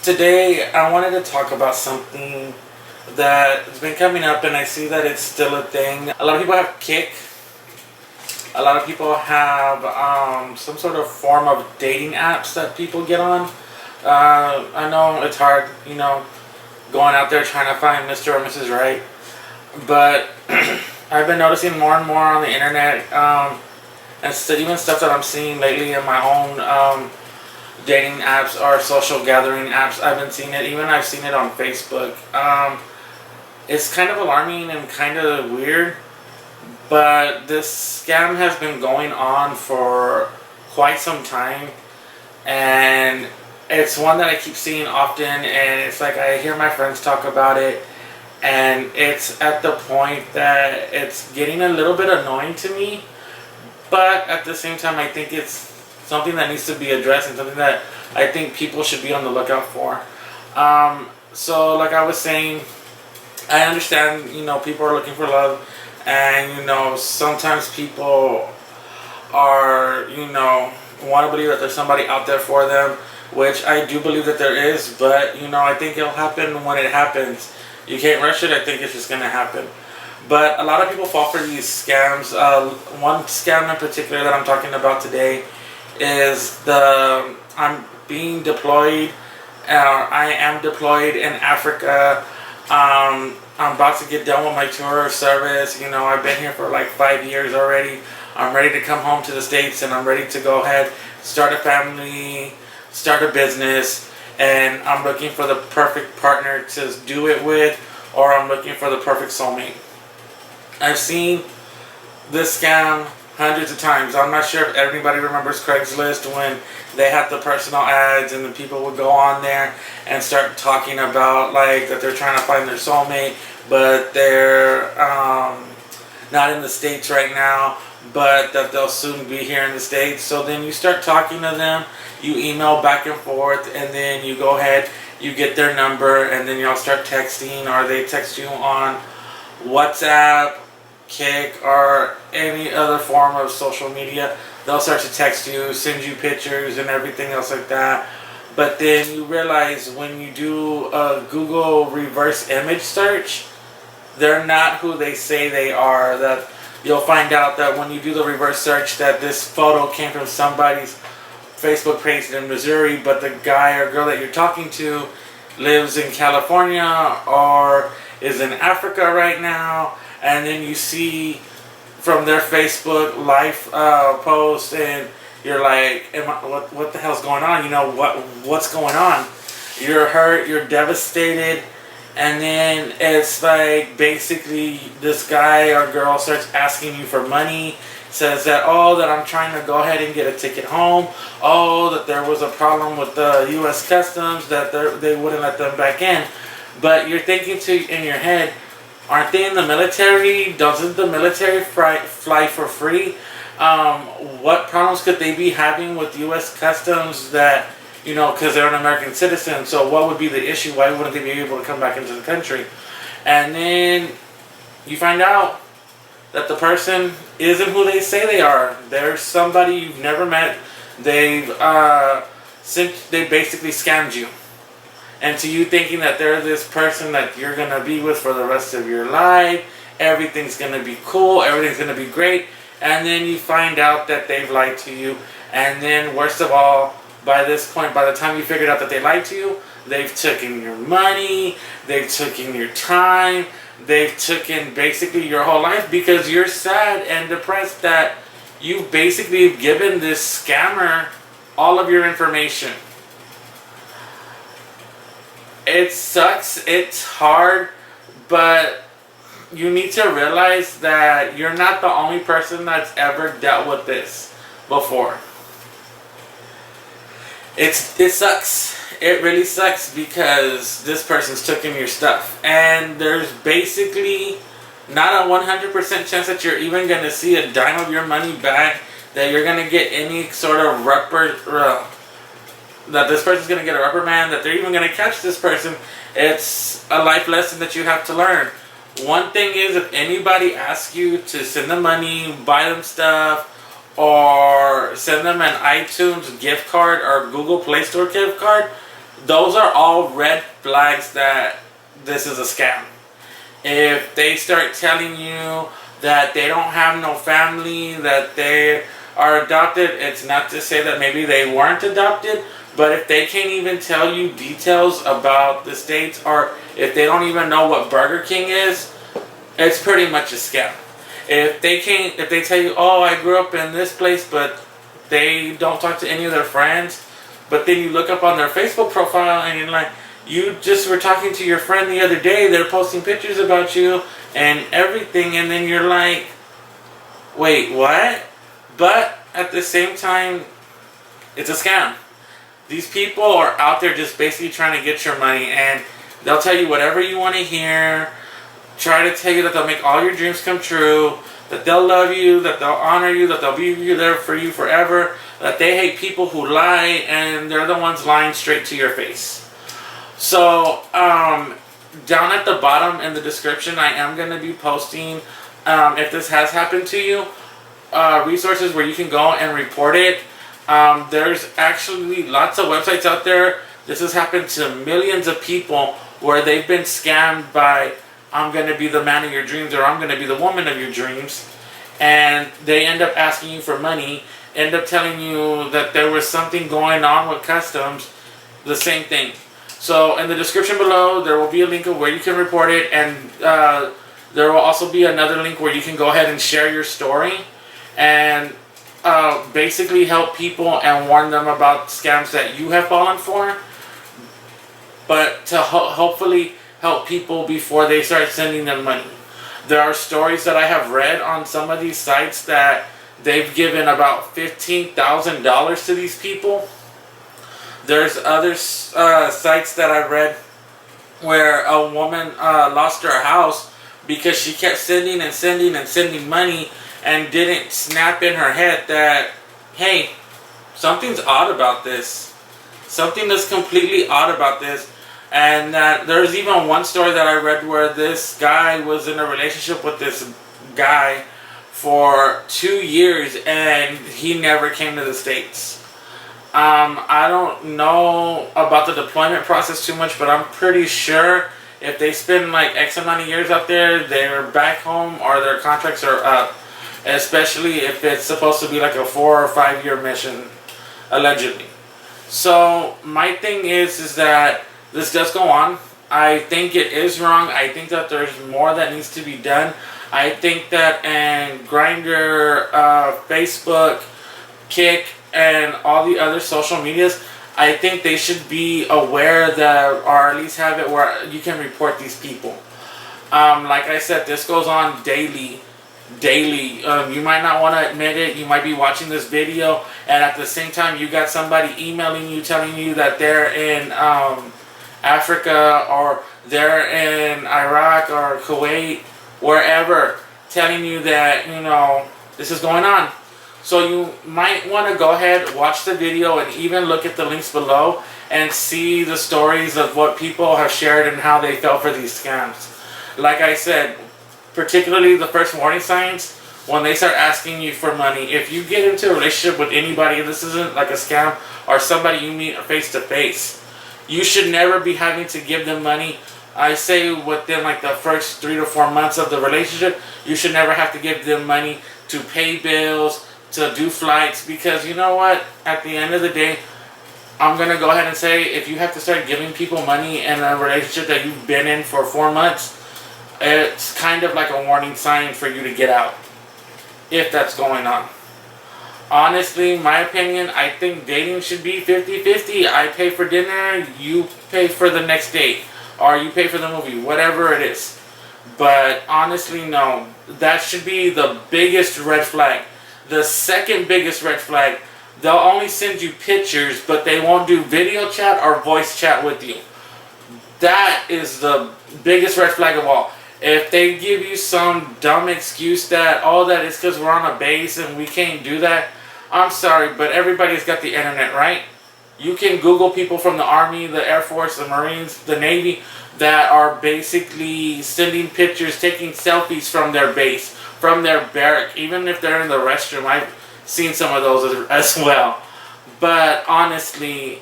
Today, I wanted to talk about something that's been coming up, and I see that it's still a thing. A lot of people have Kick. A lot of people have some sort of form of dating apps that people get on. I know it's hard, going out there trying to find Mr. or Mrs. Right, but I've been noticing more and more on the internet, and even stuff that I'm seeing lately in my own dating apps or social gathering apps. I've been seeing it. Even I've seen it on Facebook. It's kind of alarming and kind of weird, but this scam has been going on for quite some time, and it's one that I keep seeing often, and it's like I hear my friends talk about it, and it's at the point that it's getting a little bit annoying to me, but at the same time I think it's something that needs to be addressed and something that I think people should be on the lookout for. So like I was saying, I understand, people are looking for love, and sometimes people are, want to believe that there's somebody out there for them, which I do believe that there is, but I think it'll happen when it happens. You can't rush it. I think it's just going to happen. But a lot of people fall for these scams. One scam in particular that I'm talking about today is I'm being deployed, I am deployed in Africa. I'm about to get done with my tour of service. I've been here for like 5 years already. I'm ready to come home to the States, and I'm ready to go ahead, start a family, start a business, and I'm looking for the perfect partner to do it with, or I'm looking for the perfect soulmate. I've seen this scam hundreds of times. I'm not sure if everybody remembers Craigslist when they had the personal ads and the people would go on there and start talking about like that they're trying to find their soulmate, but they're not in the States right now, but that they'll soon be here in the States. So then you start talking to them, you email back and forth, and then you go ahead, you get their number, and then y'all start texting, or they text you on WhatsApp, Kick, or any other form of social media. They'll start to text you, send you pictures and everything else like that. But then you realize when you do a Google reverse image search, they're not who they say they are. That you'll find out that when you do the reverse search that this photo came from somebody's Facebook page in Missouri, but the guy or girl that you're talking to lives in California or is in Africa right now. And then you see from their Facebook live post, and you're like, what the hell's going on? What's going on? You're hurt, you're devastated, and then it's like basically this guy or girl starts asking you for money, says that, that I'm trying to go ahead and get a ticket home, that there was a problem with the U.S. Customs, that they wouldn't let them back in. But you're thinking in your head, aren't they in the military? Doesn't the military fly for free? What problems could they be having with U.S. Customs that, because they're an American citizen, so what would be the issue? Why wouldn't they be able to come back into the country? And then you find out that the person isn't who they say they are. They're somebody you've never met. They basically scammed you. And to you thinking that they're this person that you're going to be with for the rest of your life, everything's going to be cool, everything's going to be great, and then you find out that they've lied to you. And then worst of all, by this point, by the time you figured out that they lied to you, they've taken your money, they've taken your time, they've taken basically your whole life, because you're sad and depressed that you've basically given this scammer all of your information. It sucks, it's hard, but you need to realize that you're not the only person that's ever dealt with this before. It sucks. It really sucks, because this person's taking your stuff, and there's basically not a 100% chance that you're even going to see a dime of your money back, that you're going to get any sort of that this person's going to get a reprimand, that they're even going to catch this person. It's a life lesson that you have to learn. One thing is, if anybody asks you to send them money, buy them stuff, or send them an iTunes gift card or Google Play Store gift card, Those are all red flags that this is a scam. If they start telling you that they don't have no family, that they are adopted, it's not to say that maybe they weren't adopted, but if they can't even tell you details about the states, or if they don't even know what Burger King is, it's pretty much a scam. If they tell you, oh, I grew up in this place, but they don't talk to any of their friends, but then you look up on their Facebook profile and you're like, you just were talking to your friend the other day, they're posting pictures about you and everything, and then you're like, wait, what? But at the same time, it's a scam. These people are out there just basically trying to get your money, and they'll tell you whatever you want to hear, try to tell you that they'll make all your dreams come true, that they'll love you, that they'll honor you, that they'll be there for you forever, that they hate people who lie, and they're the ones lying straight to your face. So, down at the bottom in the description, I am going to be posting, if this has happened to you, resources where you can go and report it. There's actually lots of websites out there. This has happened to millions of people where they've been scammed by, I'm going to be the man of your dreams, or I'm going to be the woman of your dreams. And they end up asking you for money, end up telling you that there was something going on with customs, the same thing. So in the description below, there will be a link of where you can report it, and there will also be another link where you can go ahead and share your story and basically help people and warn them about scams that you have fallen for, but to hopefully help people before they start sending them money. There are stories that I have read on some of these sites that they've given about $15,000 to these people. There's other sites that I read where a woman lost her house because she kept sending and sending and sending money and didn't snap in her head that, hey, something's odd about this. Something that's completely odd about this. And that there's even one story that I read where this guy was in a relationship with this guy for 2 years and he never came to the States. I don't know about the deployment process too much, but I'm pretty sure if they spend like X amount of years out there, they're back home or their contracts are up. Especially if it's supposed to be like a 4 or 5 year mission, allegedly. So my thing is that this does go on. I think it is wrong. I think that there's more that needs to be done. I think that in Grindr, Facebook, Kick, and all the other social medias, I think they should be aware that, or at least have it where you can report these people. Like I said, this goes on daily. You might not want to admit it. You might be watching this video and at the same time you got somebody emailing you telling you that they're in Africa or they're in Iraq or Kuwait, wherever, telling you that, you know, this is going on. So you might want to go ahead, watch the video, and even look at the links below and see the stories of what people have shared and how they fell for these scams. Like I said, particularly the first warning signs, when they start asking you for money. If you get into a relationship with anybody, this isn't like a scam, or somebody you meet face to face, you should never be having to give them money. I say within like the first 3 to 4 months of the relationship, you should never have to give them money to pay bills, to do flights, because you know what? At the end of the day, I'm going to go ahead and say, if you have to start giving people money in a relationship that you've been in for 4 months, it's kind of like a warning sign for you to get out, if that's going on. Honestly, my opinion, I think dating should be 50-50. I pay for dinner, you pay for the next date, or you pay for the movie, whatever it is. But honestly, no. That should be the biggest red flag. The second biggest red flag, they'll only send you pictures, but they won't do video chat or voice chat with you. That is the biggest red flag of all. If they give you some dumb excuse that, oh, that is because we're on a base and we can't do that, I'm sorry, but everybody's got the internet, right? You can Google people from the Army, the Air Force, the Marines, the Navy that are basically sending pictures, taking selfies from their base, from their barrack, even if they're in the restroom. I've seen some of those as well. But honestly,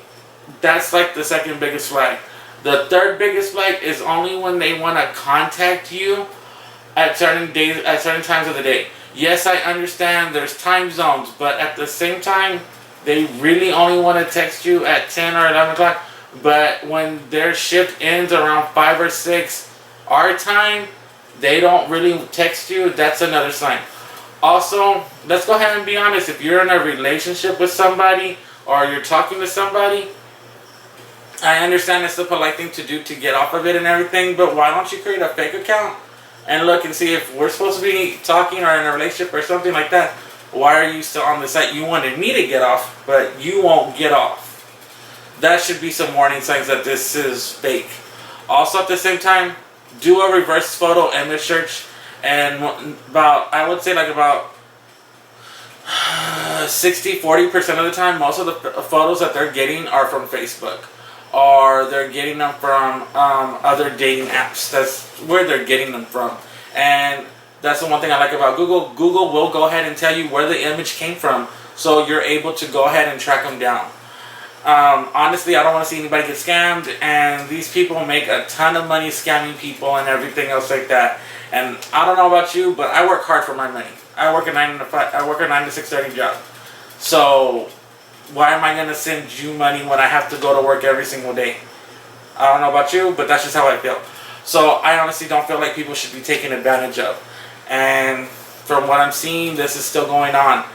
That's like the second biggest flag. The third biggest flag is only when they want to contact you at certain days, at certain times of the day. Yes, I understand there's time zones, but at the same time, they really only want to text you at 10 or 11 o'clock. But when their shift ends around 5 or 6 our time, they don't really text you. That's another sign. Also, let's go ahead and be honest. If you're in a relationship with somebody or you're talking to somebody, I understand it's the polite thing to do to get off of it and everything, but why don't you create a fake account and look and see if we're supposed to be talking or in a relationship or something like that? Why are you still on the site? You wanted me to get off, but you won't get off. That should be some warning signs that this is fake. Also, at the same time, do a reverse photo image search, and I would say about 60-40% of the time, most of the photos that they're getting are from Facebook, or they're getting them from other dating apps. That's where they're getting them from. And that's the one thing I like about Google. Google will go ahead and tell you where the image came from, so you're able to go ahead and track them down. Honestly, I don't want to see anybody get scammed, and these people make a ton of money scamming people and everything else like that. And I don't know about you, but I work hard for my money. I work a 9 to 6:30 job. So why am I going to send you money when I have to go to work every single day? I don't know about you, but that's just how I feel. So I honestly don't feel like people should be taken advantage of. And from what I'm seeing, this is still going on.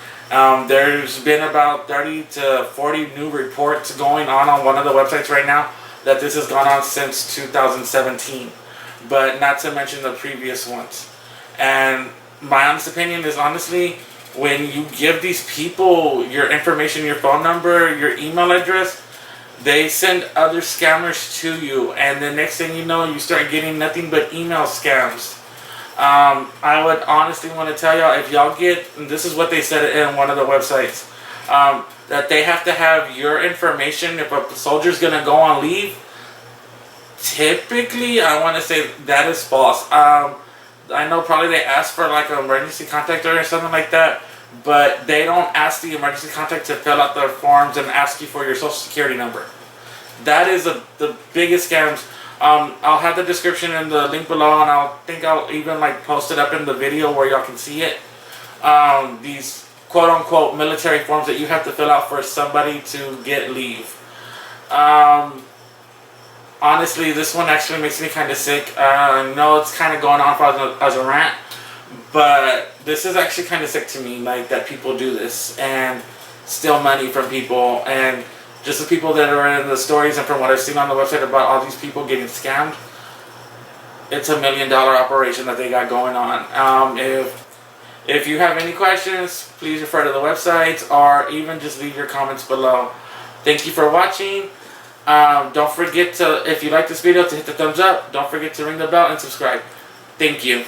There's been about 30 to 40 new reports going on one of the websites right now that this has gone on since 2017, but not to mention the previous ones. And my honest opinion is, honestly, when you give these people your information, your phone number, your email address, they send other scammers to you, and the next thing you know, you start getting nothing but email scams. I would honestly want to tell y'all, if y'all get, and this is what they said in one of the websites, that they have to have your information if a soldier's going to go on leave. Typically, I want to say that is false. I know probably they ask for like an emergency contact or something like that, but they don't ask the emergency contact to fill out their forms and ask you for your social security number. That is the biggest scams. I'll have the description in the link below, and I'll even post it up in the video where y'all can see it. These quote unquote military forms that you have to fill out for somebody to get leave. Honestly, this one actually makes me kind of sick. I know it's kind of going on as a rant, but this is actually kind of sick to me, that people do this and steal money from people. And just the people that are in the stories, and from what I've seen on the website about all these people getting scammed, it's $1 million operation that they got going on. If you have any questions, please refer to the website, or even just leave your comments below. Thank you for watching. Don't forget to, if you like this video, to hit the thumbs up. Don't forget to ring the bell and subscribe. Thank you.